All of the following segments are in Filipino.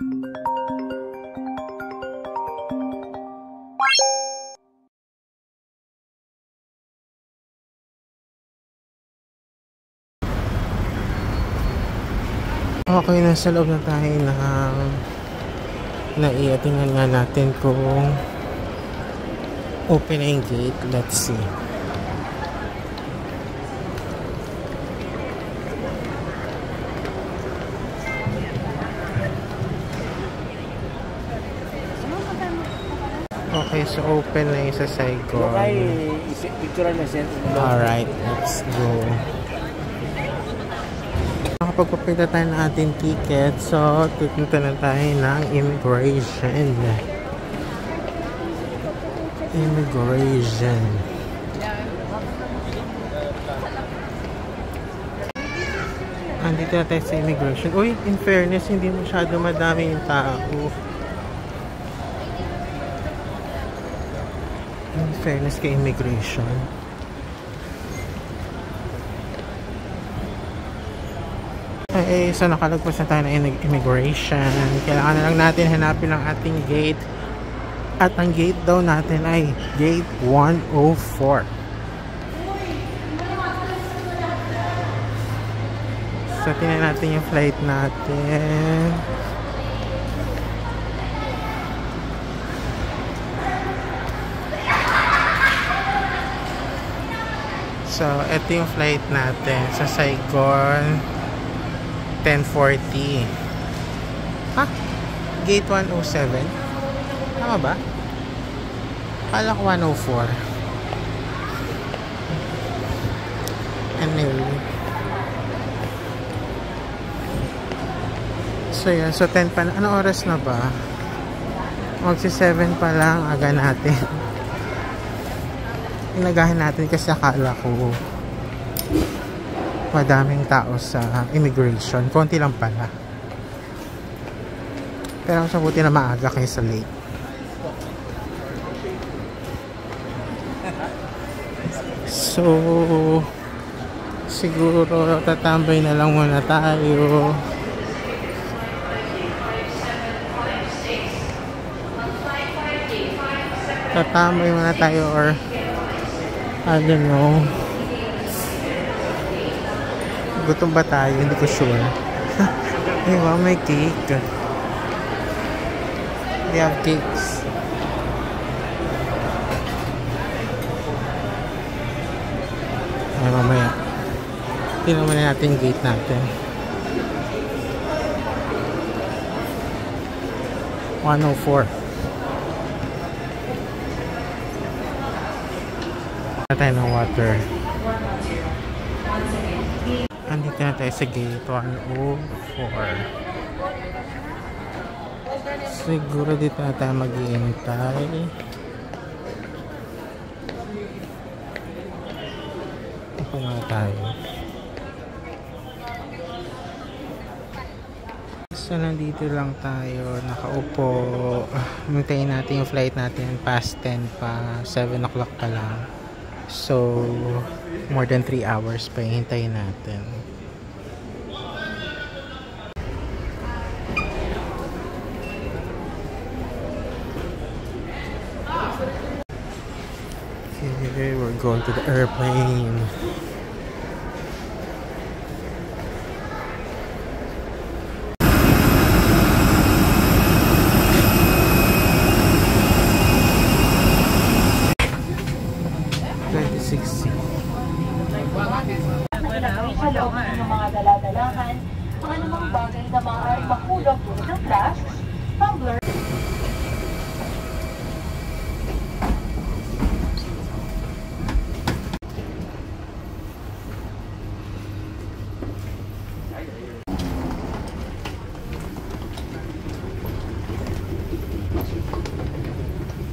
Okay, nasa loob na tayo ng naiatingan nga natin kung open na yung gate. Let's see. Okay, so open na yung sa Saigon. Alright, let's go. Nakapagpapita tayo ng ating ticket, so tutunta na tayo ng immigration. Andito na tayo sa immigration. Uy, in fairness, hindi masyado madami yung tao. In fairness kay immigration. Okay, so nakalagpas na tayo ng immigration. Kailangan na lang natin hanapin ang ating gate. At ang gate daw natin ay gate 104. So tingnan natin yung flight natin. So ito yung flight natin sa Saigon. 10:40. Ha? Gate 107? Tama ba? Kala ko 104. Anyway. So yan. So 10 pa na. Ano oras na ba? Magsi 7 pa lang. Aga natin. Inagahan natin kasi akala ko madaming tao sa immigration. Konti lang pala. Pero mas mabuti na maaga kaysa late. So, siguro tatambay na lang muna tayo. Tatambay muna tayo or I don't know. Gutom ba tayo? Hindi ko sure. Ay, wow, may cake. They have cakes. Ay, mamaya. Tingnan muna natin yung gate natin. 104. Tayo ng water. Andito na tayo sa gate 104. Siguro dito na tayo mag-iintay. Ito nga tayo. So nandito lang tayo nakaupo. Hintayin natin yung flight natin past 10 pa. 7 o'clock pa lang. So more than 3 hours pa hintayin natin. Okay, we're going to the airplane. Mga dala-dalahan, mga namang bagay na maaaring mahulog tulad ng flash, tumbler.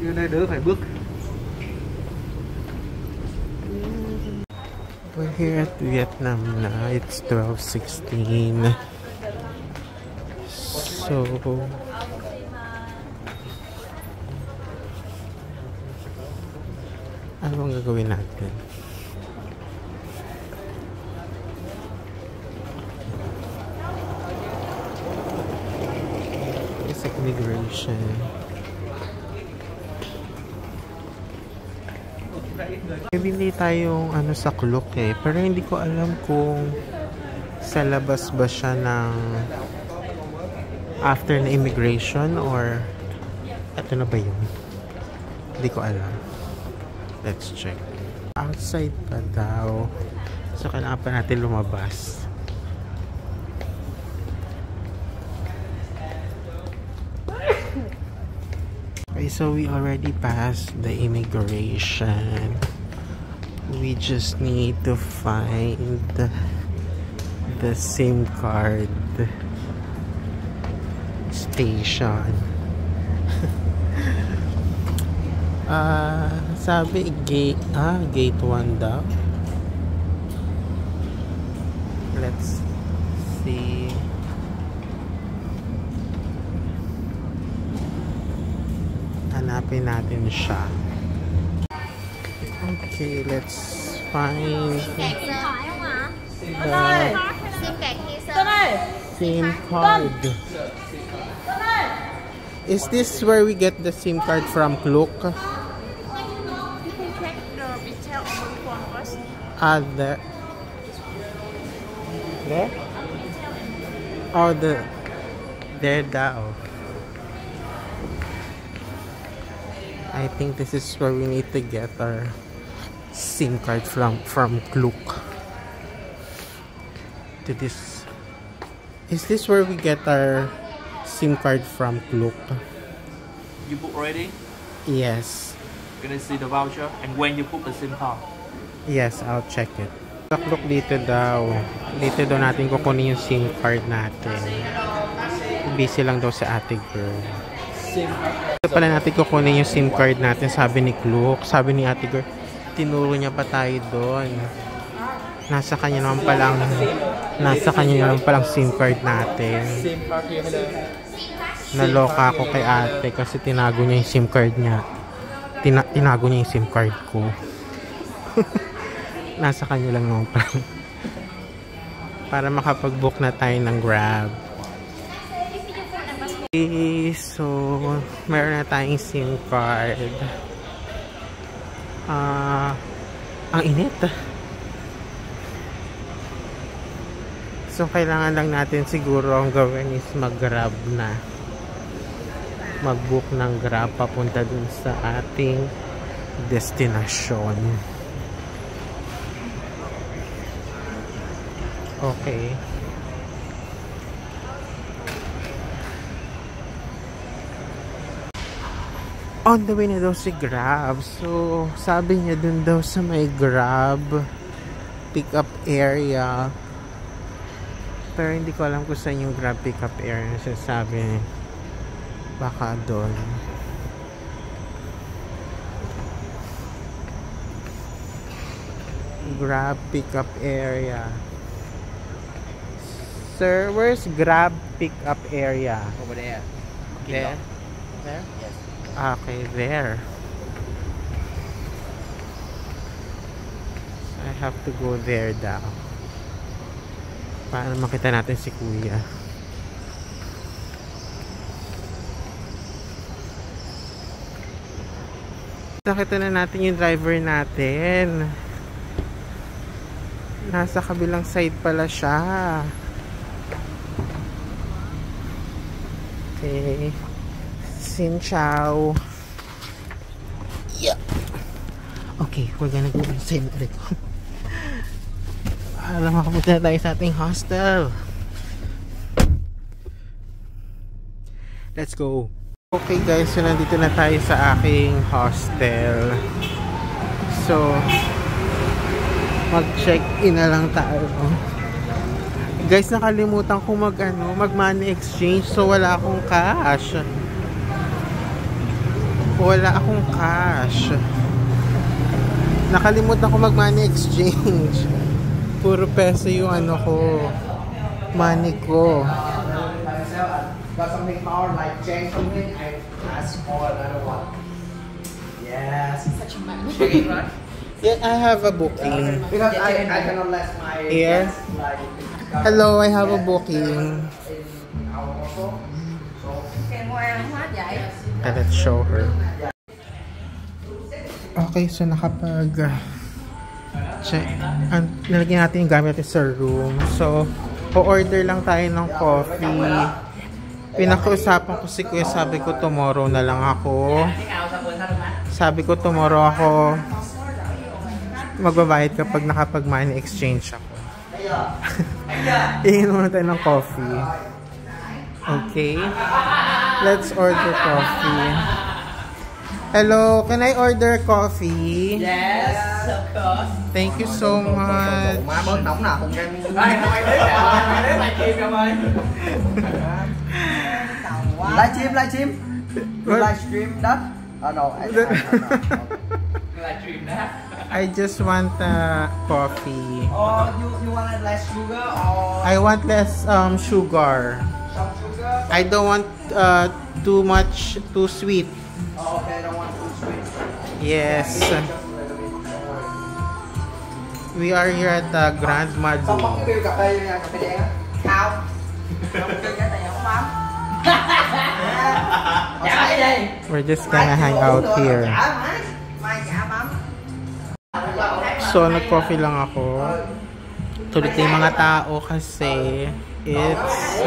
Như này đỡ phải bước. We're here at Vietnam na. It's 12:16. So ano bang gagawin natin? sa immigration. Bibili tayong ano sa Klook eh, pero hindi ko alam kung sa labas ba siya ng after na immigration or ito na ba yun? Hindi ko alam. Let's check. Outside pa daw. So kailangan pa natin lumabas. Okay, so we already passed the immigration. We just need to find the SIM card station. Sabi gate 1 daw. Let's see. Hanapin natin siya. Okay, let's find the SIM card. Is this where we get the SIM card from, Klook? You can check the detail on the phone first. There? There? Oh, there daw. I think this is where we need to get our SIM card from Klook. To this. Is this where we get our SIM card from Klook? You book already? Yes. You're gonna see the voucher and when you book the SIM card. Yes, I'll check it. Klook dito daw. Dito daw natin kukunin yung SIM card natin. Busy lang daw sa ate girl. Dito pala natin kukunin yung SIM card natin, sabi ni Klook. Sabi ni ate girl, tinuro niya pa tayo doon. Nasa kanya naman palang SIM card natin. Naloka ako kay ate kasi tinago niya yung SIM card niya. Tinago niya yung SIM card ko. Nasa kanya lang naman palang. Para makapag-book na tayo ng Grab. Okay, so meron na tayong SIM card. Ang init. So kailangan lang natin siguro ang gawin is mag-Grab na. Mag-book ng Grab papunta dun sa ating destinasyon. Okay. On the way na daw si Grab. So, sabi niya dun daw sa may Grab pick-up area. Pero hindi ko alam kung saan yung Grab pick-up area. Sabi baka doon. Grab pick-up area. Sir, where's Grab pick-up area? Over there. There? There? Yes. Okay, there. I have to go there daw. Para makita natin si Kuya. Nakita na natin yung driver natin. Nasa kabilang side pala siya. Okay. Xin chào. Yeah. Okay, we're gonna go inside na rin. Para makapunta na tayo sa ating hostel. Let's go. Okay guys, so nandito na tayo sa aking hostel. So, mag-check-in na lang tayo. Guys, nakalimutan ko mag-money exchange. So, wala akong cash. Nakalimutan ko mag-money exchange. Puro peso yung money ko. Got something hard like change something and ask for another one. Yes. Such a man. Yeah, I have a booking. Because I cannot let my Here? guests, like Hello, I have a booking. in our hotel. So Okay, let's show her. Okay, so nakapag check, nalagyan natin yung gamit natin sa room. So, o-order lang tayo ng coffee. Pinakausapan ko si Kuya, sabi ko tomorrow na lang ako. Sabi ko tomorrow ako magbabayad kapag nakapag-money exchange ako. Iinom muna tayo ng coffee. Okay. Let's order coffee. Hello, can I order coffee? Yes, of course. Thank you so much. Má bớt nóng nào không em. Livestream. Livestream that? No. Livestream that. I just want coffee. Oh, you want less sugar or? I want less sugar. Some sugar? I don't want too sweet. Oh, okay, don't want too sweet. Yes. We are here at the Grand Madu. Xong bóc cái cà phê nha, cà phê đen á. Không. Không chơi cái này không bấm. Trả cái gì? We're just gonna hang out here. Mai trả bấm. So, nag-coffee lang ako. Tulad yung mga tao kasi it's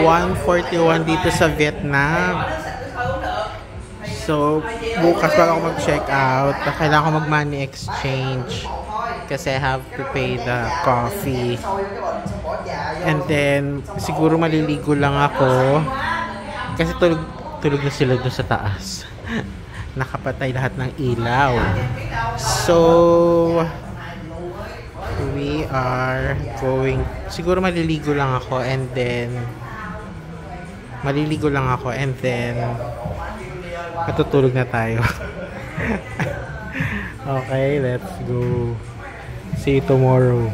1:41 dito sa Vietnam. So, bukas bago ako mag-check out, kailangan ko mag-money exchange kasi I have to pay the coffee. And then, siguro maliligo lang ako kasi tulog na sila doon sa taas. Nakapatay lahat ng ilaw. So, we are going, siguro maliligo lang ako and then matutulog na tayo. Okay, let's go. See you tomorrow.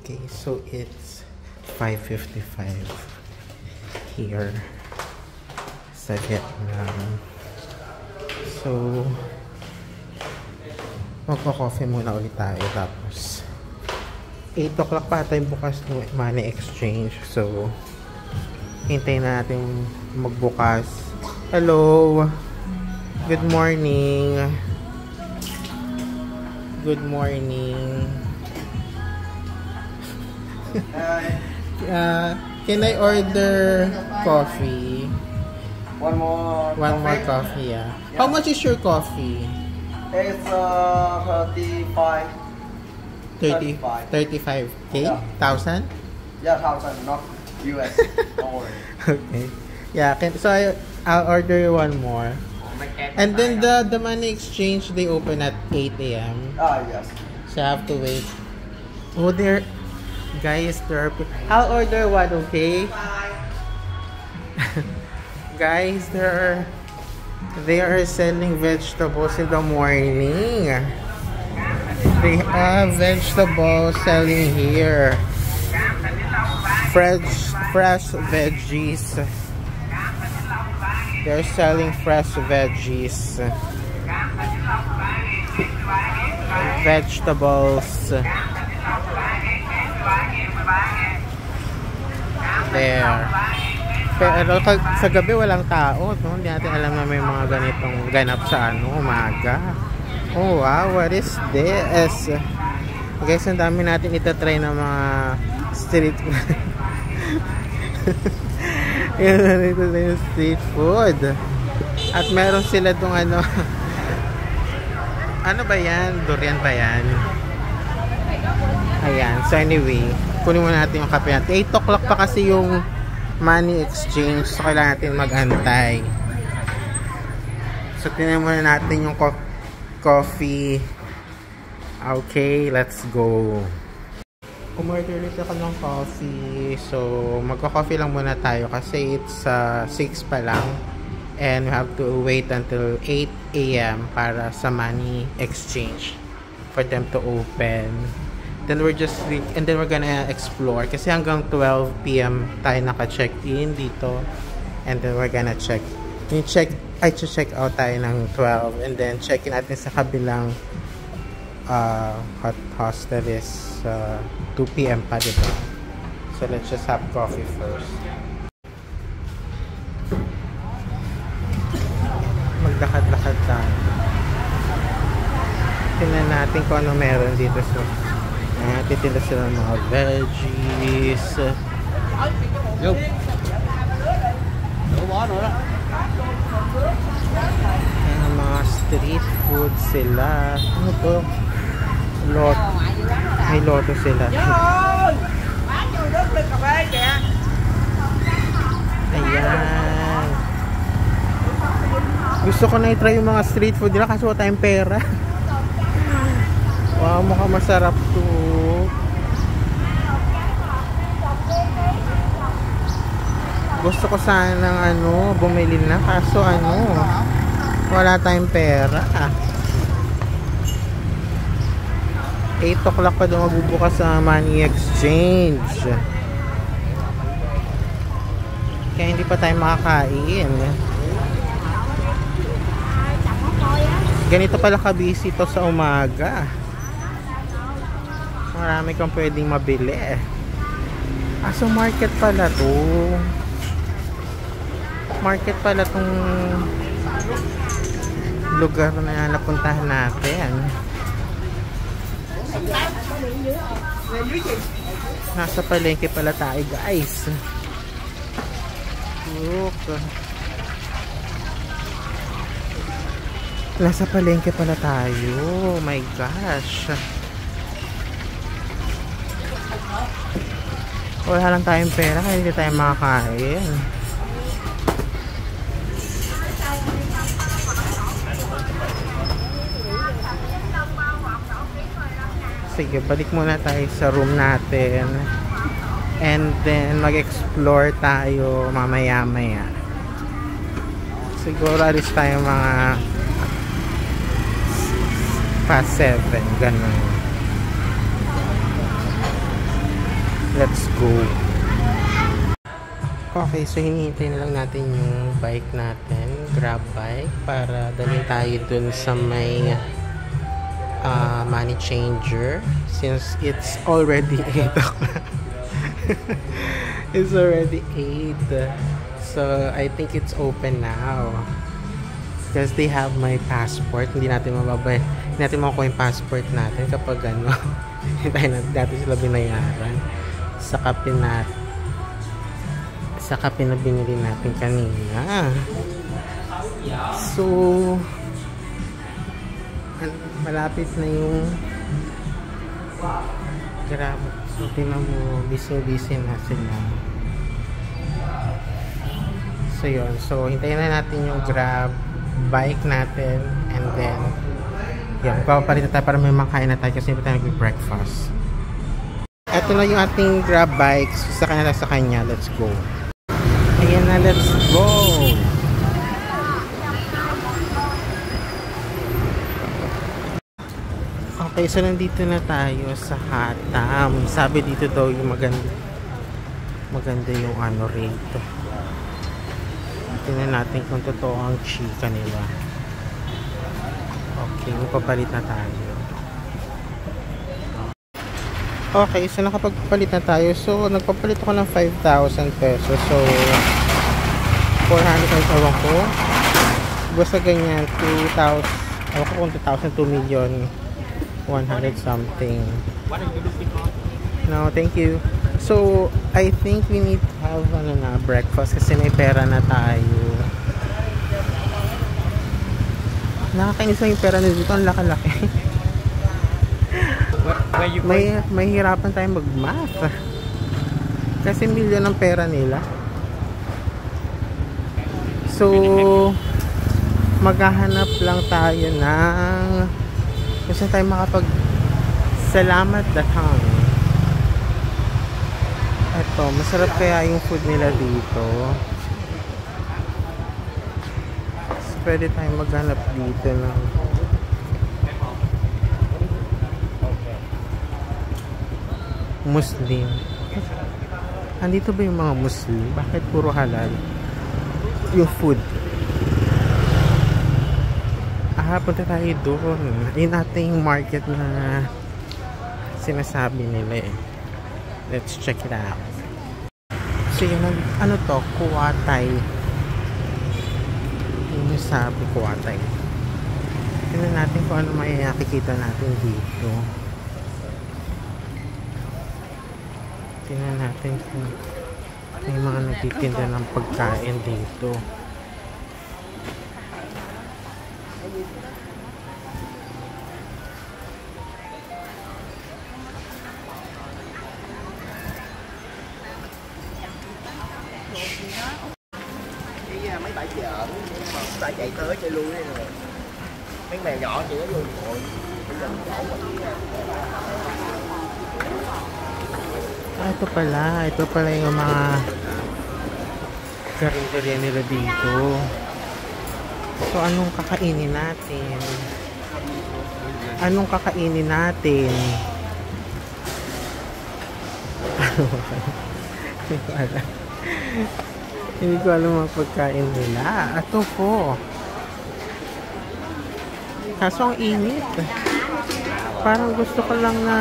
Okay, so it's 5:55 here sa Vietnam. So, magko-coffee muna ulit tayo. Tapos, 8 o'clock pa tayo bukas ng money exchange. So, hintayin natin magbukas. Hello! Good morning! Good morning! Can I order coffee? One more Coffee, yeah. How much is your coffee? It's 35. 35K? Yeah. 1,000? Yeah, 1,000, not US. Don't worry. Okay. Yeah, so I'll order one more. And then the money exchange, they open at 8 a.m. Yes. So I have to wait. Oh, there, guys, I'll order one, okay? Guys, they are selling vegetables in the morning. They have vegetables selling here. Fresh veggies. They're selling fresh veggies. Vegetables. There. Pero sa gabi walang tao, no? Hindi natin alam na may mga ganitong ganap sa umaga. Oh wow, what is this? Guys, ang dami natin itatry na mga street food. Ito na yung street food. At meron sila tong ano ba yan? Durian ba yan? Ayan, so anyway, kunin muna natin yung kape natin. 8 o'clock pa kasi yung money exchange, so kailangan natin mag-antay. So tingnan muna natin yung coffee. Okay, let's go. Umorder ulit ako ng coffee. So magka-coffee lang muna tayo kasi it's 6 pa lang. and we have to wait until 8 a.m. para sa money exchange for them to open. Then we're gonna explore kasi hanggang 12 p.m. tayo naka-check-in dito, and then we're gonna check out tayo ng 12, and then check-in natin sa kabilang hostel is 2 p.m. pa, diba? So let's just have coffee first. Maglakad-lakad tayo. Tingnan natin kung ano meron dito. So titinda sila ng mga veggies. Yo. Đâu bó nữa đó. Ayan, mga street food sila. Ano to? May loto sila. Ayan. Gusto ko na i-try yung mga street food nila kasi wala tayong pera. Wow, mukhang masarap to. Gusto ko sana ng bumili na kaso wala tayong pera. 8 o'clock pa daw magbubukas sa money exchange. Kaya hindi pa tayo makakain. Ganito pala ka-busy to sa umaga. Marami kang pwedeng mabili. So market pala to. Market pala tong lugar na napuntahan natin. Nasa palengke pala tayo, guys. Look. Nasa palengke pala tayo. Oh my gosh. Wala lang tayong pera kaya hindi tayo makakain. Sige, balik muna tayo sa room natin. And then mag-explore tayo mamaya-maya. Siguro alis tayo mga past 7, ganun. Let's go. Okay, so hinihintay na lang natin yung bike natin, grab bike, para dalhin tayo dun sa may money changer since it's already 8 o'clock. It's already 8, so I think it's open now because they have my passport. Hindi natin makuha yung passport natin kapag hindi natin sila binayaran sa kape na binili natin kanina. So malapit na yung grabe. So tingnan mo, busy na sila. So yun, so hintayin na natin yung grab bike natin, and then yun, papapalit na tayo para may makain na tayo kasi hindi tayo nag-breakfast. Ito na yung ating grab bike. So sa kanya, let's go. Ayan na, let's go. Okay, so nandito na tayo sa Hatam. Sabi dito daw yung maganda yung rate. Tingnan natin kung totoo ang chika nila. Okay, magpapalit na tayo. Okay, so nakapagpalit na tayo. So nagpapalit ako ng 5,000 pesos. So 400 ewan ko. Basta ganyan, 2,000. Ewan ko kung 2,000, 2 million. 100 something. No, thank you. So I think we need to have breakfast kasi may pera na tayo. Nakakainis lang yung pera na dito, ang laki-laki. May hirapan tayong mag-math kasi milyon ang pera nila. So maghahanap lang tayo ng kasi tayo makapag-salamat datang. Eto, masarap kaya yung food nila dito. pwede tayong maghanap dito ng Muslim. Andito ba yung mga Muslim? Bakit puro halal yung food? Punta tayo doon. Yung ating market na sinasabi nila eh. Let's check it out. So yun, ano to? Kuwatay. Yung sabi kuwatay. Tingnan natin kung ano may nakikita natin dito. Tingnan natin kung may mga nagtitinda ng pagkain dito. Mấy bãi chợ tại chạy tới chạy lui đây rồi mấy mèo nhỏ chỉ có vô rồi Ito pala yung mga karinderya nila dito. So anong kakainin natin? Anong kakainin natin? Hindi ko alam. Hindi ko alam ang pagkain nila. Ito po. Kaso ang init. Parang gusto ko lang na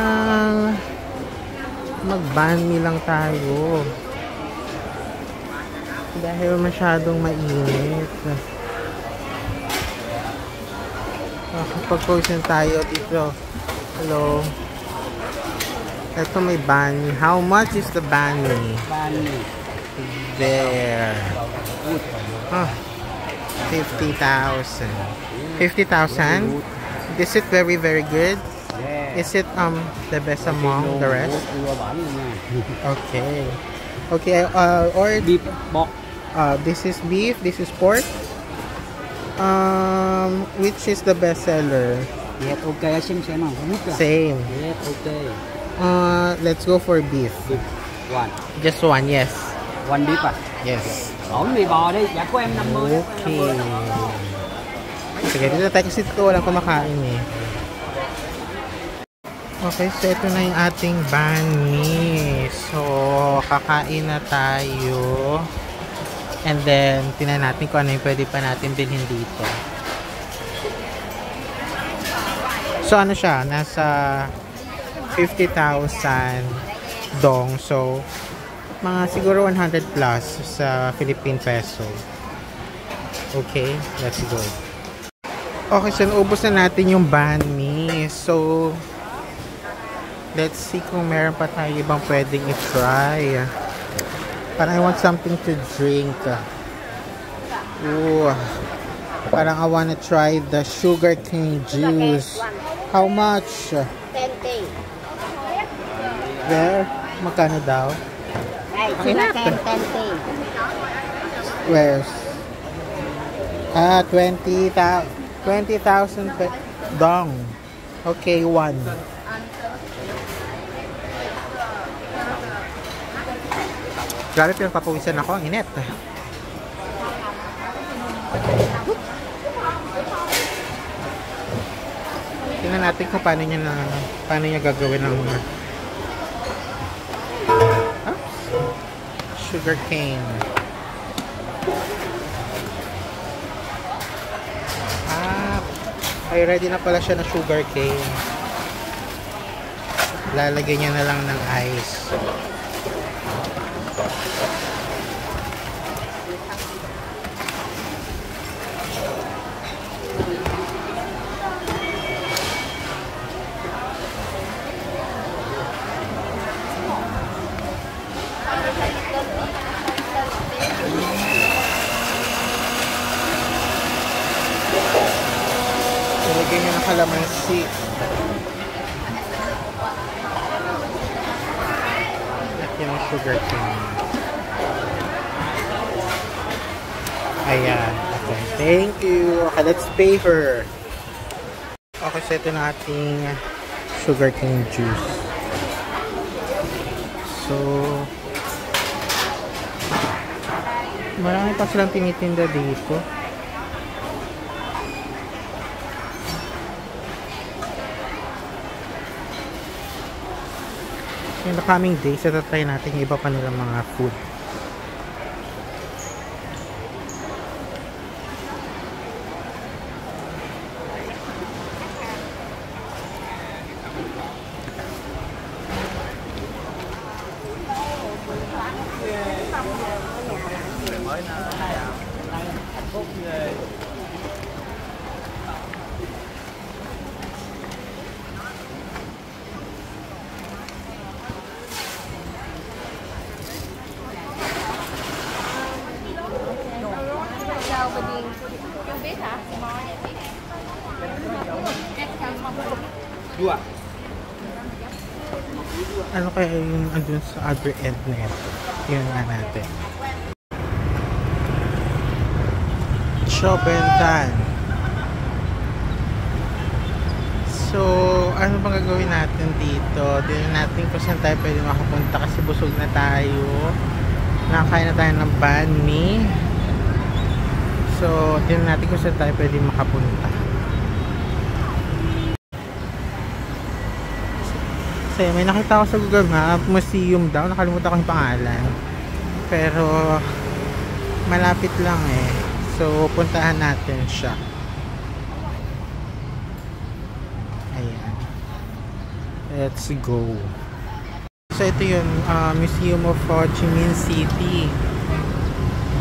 mag-banmi lang tayo. Dahil masyadong mainit. Kapag-post tayo dito. Hello. Ito may banmi. How much is the banmi? Banmi. There. 50,000. 50,000? Is it very good? Yeah. Is it the best among the rest? Okay. Okay, or Beef pork. this is beef, this is pork. Which is the best seller? Yes, okay, same. Same. Yes, okay. Let's go for beef. Beef. One. Just one, yes. One beef à? Yes. Ổn mì bò đi, dạ của em 50. Okay. Sige, dito tayo kasi ito walang kumakain eh. Okay, so ito na yung ating banmi. So, kakain na tayo. And then, tingnan natin kung ano yung pwede pa natin bilhin dito. So, ano siya? Nasa 50,000 dong. So, mga siguro 100 plus sa Philippine peso. Okay, let's go. Okay, so naubos na natin yung banmi. So, let's see kung meron pa tayo ibang pwedeng i-try. Parang I want something to drink. Ooh, parang I wanna try the sugarcane juice. How much? 10K. There? Magkano daw? Sugarcane 10K. Where's? 20,000 dong. Okay, one. Grabe, pinagpapawisan ako. Ang init. Tingnan natin kung paano niya gagawin ng sugar cane. Ay ready na pala siya na sugar cane. Lalagyan niya na lang ng ice. Ilagay niya ng kalamansi. At yung sugar cane. Ayan. Okay. Thank you. Okay, let's pay her. Okay, so ito na ating sugar cane juice. So, marami pa silang tinitinda dito. In the coming days, try natin yung iba pa nilang mga food. Ano kaya yung andun sa other end na ito? Yun nga natin. Chobentan. So, ano bang gagawin natin dito? Tingnan natin kung saan tayo pwede makapunta kasi busog na tayo. Nakakain na tayo ng banh mi. So, tingnan natin kung saan tayo pwede makapunta. Kasi may nakita ko sa Google Map, museum daw, nakalimutan ko yung pangalan. Pero malapit lang eh. So puntahan natin siya. Ayan. Let's go. So ito yun, Museum of Ho Chi Minh City.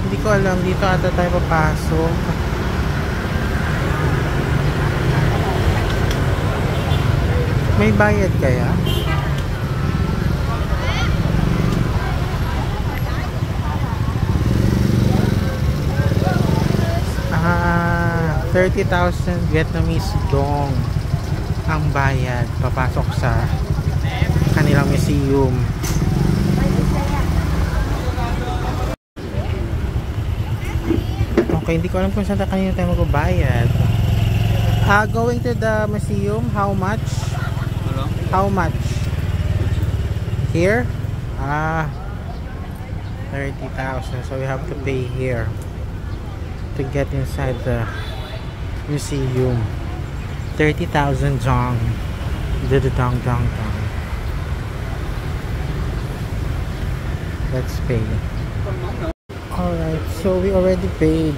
Hindi ko alam, dito ata tayo papasok. May bayad kaya? Ah, 30,000 Vietnamese dong ang bayad papasok sa kanilang museum. Okay, hindi ko alam kung saan kanina tayo magbabayad. Going to the museum, how much? How much? Here? 30,000. So we have to pay here to get inside the museum. 30,000 dong. Dong. Let's pay. Alright, so we already paid.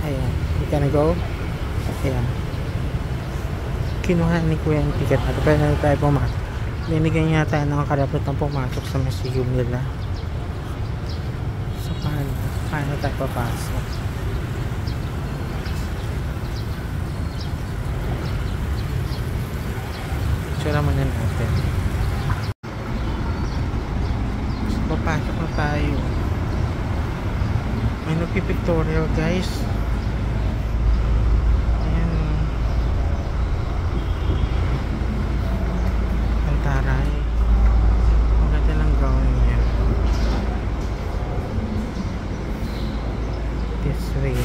Ayan, we gonna go. Ayan. Kinuha ni Kuya yung ticket natin. Pwede na tayo pumasok. Binigyan niya tayo ng karapatang pumasok sa museum nila. So, paano tayo papasok? Tsura muna natin. So, papasok na tayo. May nagpipictorial guys. Taray. Ang ganda ng gown niya. This way.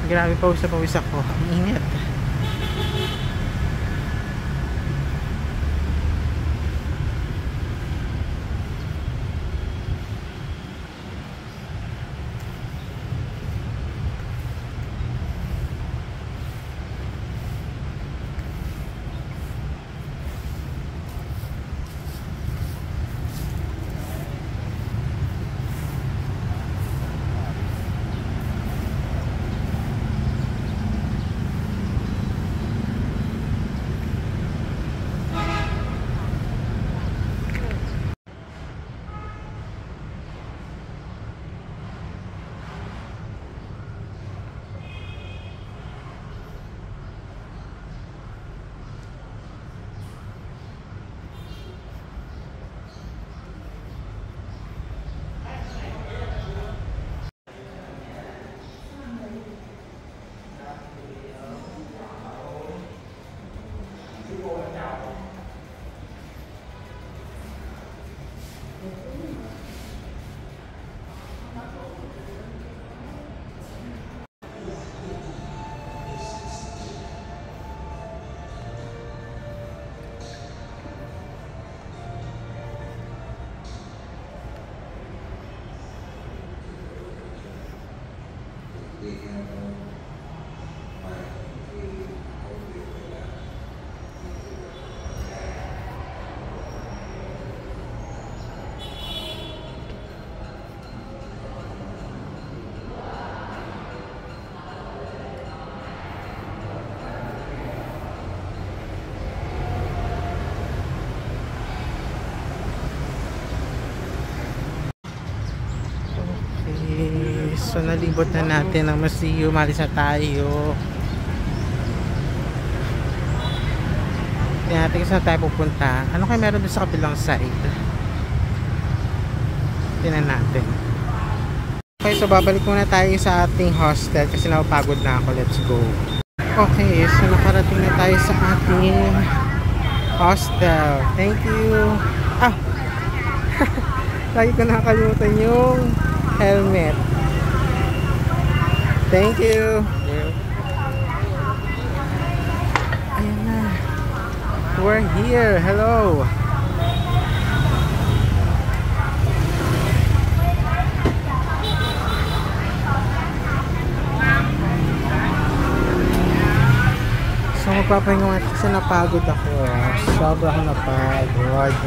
Grabe, pawis ako. Ang init. So nalibot na natin ang museum, malis na tayo. Tingnan natin kung saan tayo pupunta. Ano kayo meron doon sa kabilang side? Tingnan natin. Okay, so babalik muna tayo sa ating hostel kasi napapagod na ako. Let's go. Okay, so nakarating na tayo sa ating hostel. Thank you. Ah! Lagi ko nakakalimutan yung helmet. Thank you. Ayan na. We're here. Hello. So magpapahinga nga kasi napagod ako. Sobra ako napagod.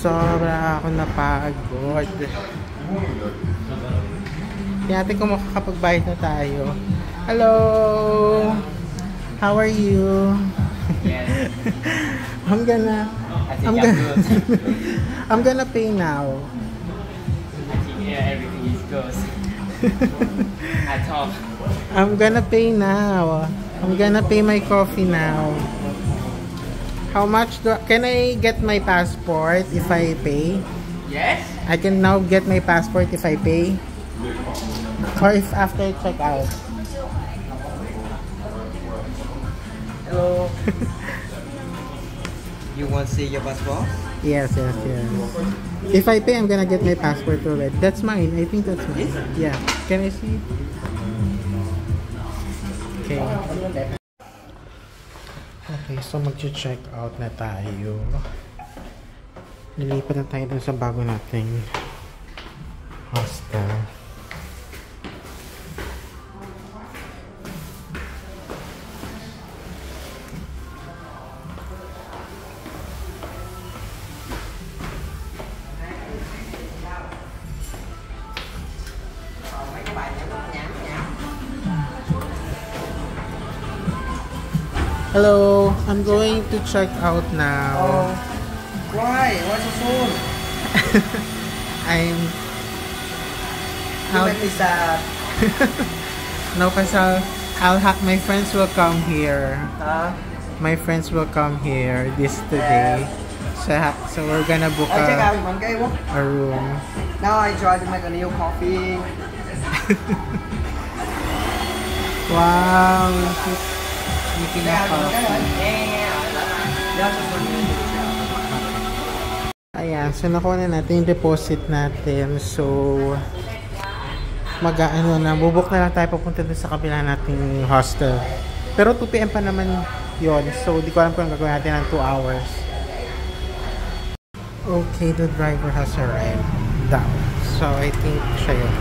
Sobra ako napagod. Tingnan natin kung makakapagbayad na tayo. Hello! How are you? Yes. I'm gonna pay now. I think everything is good. I talk. I'm gonna pay now. I'm gonna pay my coffee now. How much can I get my passport if I pay? Yes? I can now get my passport if I pay? Or if after I check out? Hello. You want to see your passport? Yes. If I pay, I'm gonna get my passport already. That's mine. I think that's mine. Yeah. Can I see? Okay. Okay, so mag-check out na tayo. Lilipat na tayo dun sa bago nating hostel. Hello, I'm going to check out now. Why? Why so soon? I'm You make me sad. no, kasi I'll have my friends will come here. Huh? My friends will come here this today. So we're gonna book I check out one game. a room. Now I try to make a new coffee. Wow, making a coffee. Ayan, so nakuha na natin yung deposit natin. So bubuk na lang tayo papunta dun sa kabila nating hostel. Pero 2 PM pa naman yon. So di ko alam kung gagawin natin ng 2 hours. Okay, the driver has arrived down. So I think siya yun.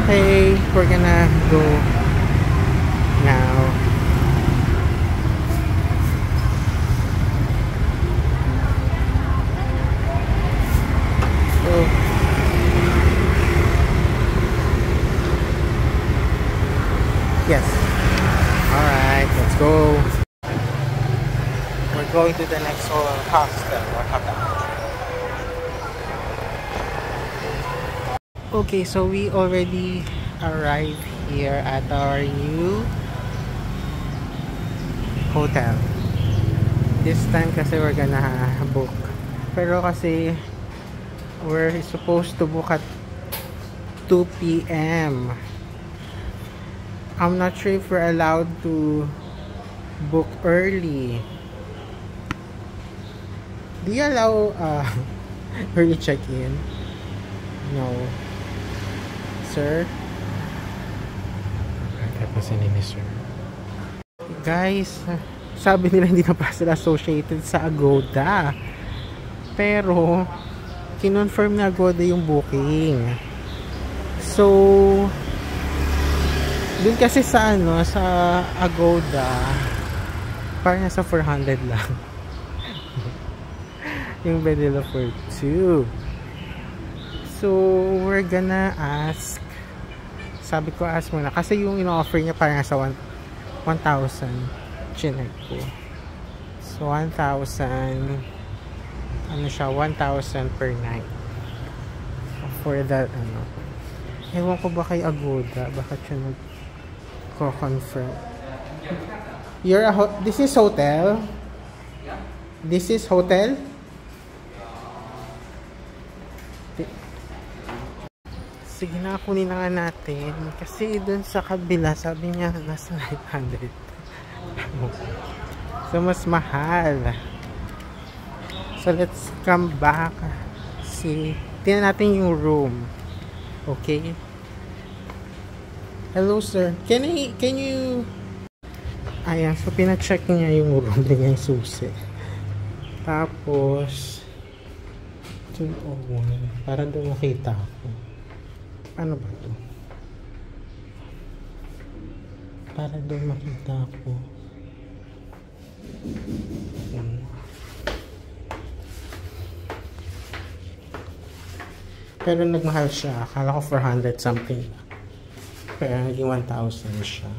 Okay, we're gonna go now. So, yes. Alright, let's go. We're going to the next hostel or hotel. Okay, so we already arrived here at our new hotel. This time kasi we're gonna book. Pero kasi we're supposed to book at 2 PM. I'm not sure if we're allowed to book early. Do you allow early check-in? No. Sir? Tapos ni Sir. Guys, sabi nila hindi na pa sila associated sa Agoda. Pero kinonfirm na Agoda yung booking. So, dun kasi sa sa Agoda, parang nasa 400 lang. Yung Bedilla for 2. So, we're gonna ask. Sabi ko, ask muna. Kasi yung in-offer niya parang nasa 1,000. Chinek ko. So, 1,000. Ano siya? 1,000 per night. For that, Ewan ko ba kay Agoda? Bakit siya nag-confirm? This is hotel? This is hotel? Sige na, kunin na nga natin. Kasi dun sa kabila, sabi niya, nasa 900. So, mas mahal. So, let's come back. Tingnan natin yung room. Okay? Hello, sir. Can you... Ayan, so pina-check niya yung room. Niya yung susi. Tapos... 201. Para doon makita ako. Ano ba ito? Para doon makita ako. Pero nagmahal siya. Akala ko 400 something. Pero naging 1,000 siya.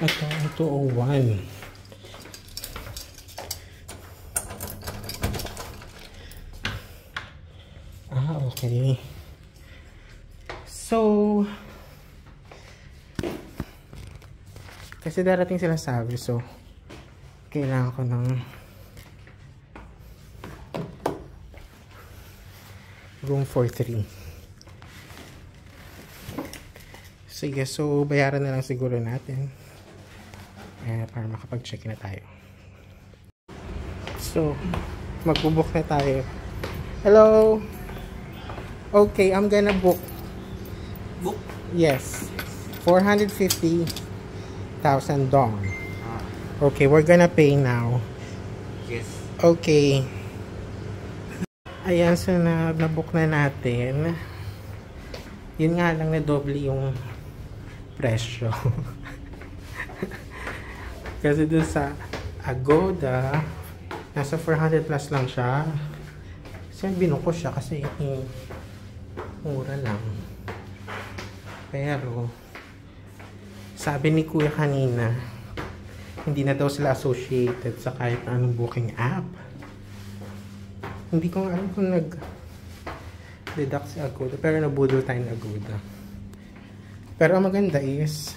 Ito 201. Okay. So, kasi darating sila sabi, so kailangan ko ng room for 3. Sige, so bayaran na lang siguro natin para makapag-check na tayo. So, magbubook na tayo. Hello. Okay, I'm gonna book. Book? Yes. 450,000 dong. Okay, we're gonna pay now. Yes. Okay. Ayan, so na-book na natin. Yun nga lang, na doble yung presyo. Kasi dun sa Agoda, nasa 400 plus lang siya. Kasi binuko siya kasi mura lang. Pero sabi ni Kuya kanina, hindi na daw sila associated sa kahit anong booking app. Hindi ko alam kung nag-deduct si Agoda, pero nabudol tayo ng Agoda. Pero ang maganda is,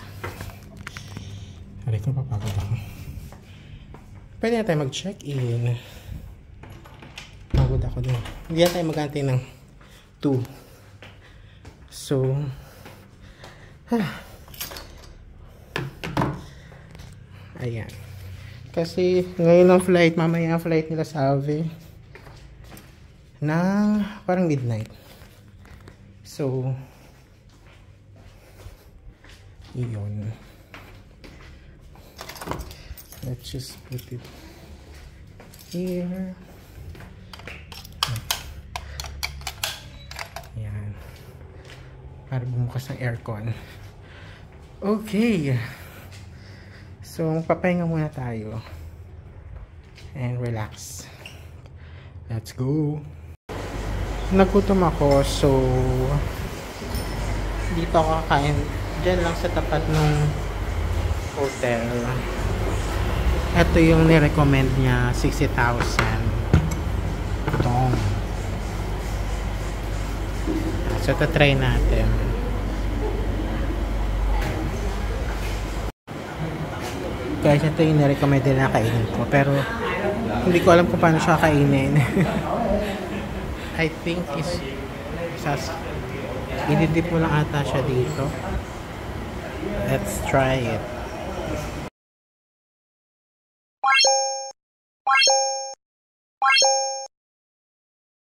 ko papagod ako. Pwede na tayo mag-check-in. Pagod ako din. Hindi na tayo mag-antay ng 2. So, ayan. Kasi ngayon ang flight, mamaya ang flight nila sa Ave ng parang midnight. So, iyon. Let's just put it here. Ayan. Para bumukas ang aircon. Okay. So, magpapahinga muna tayo. And relax. Let's go. Nagutom ako, so dito ako kakain. Diyan lang sa tapat ng hotel. Ito yung nirecommend niya, 60,000 dong. So, try natin. Guys, ito yung nirecommend nila kainin ko. Pero, hindi ko alam kung paano siya kainin. I think ididip mo lang ata siya dito. Let's try it.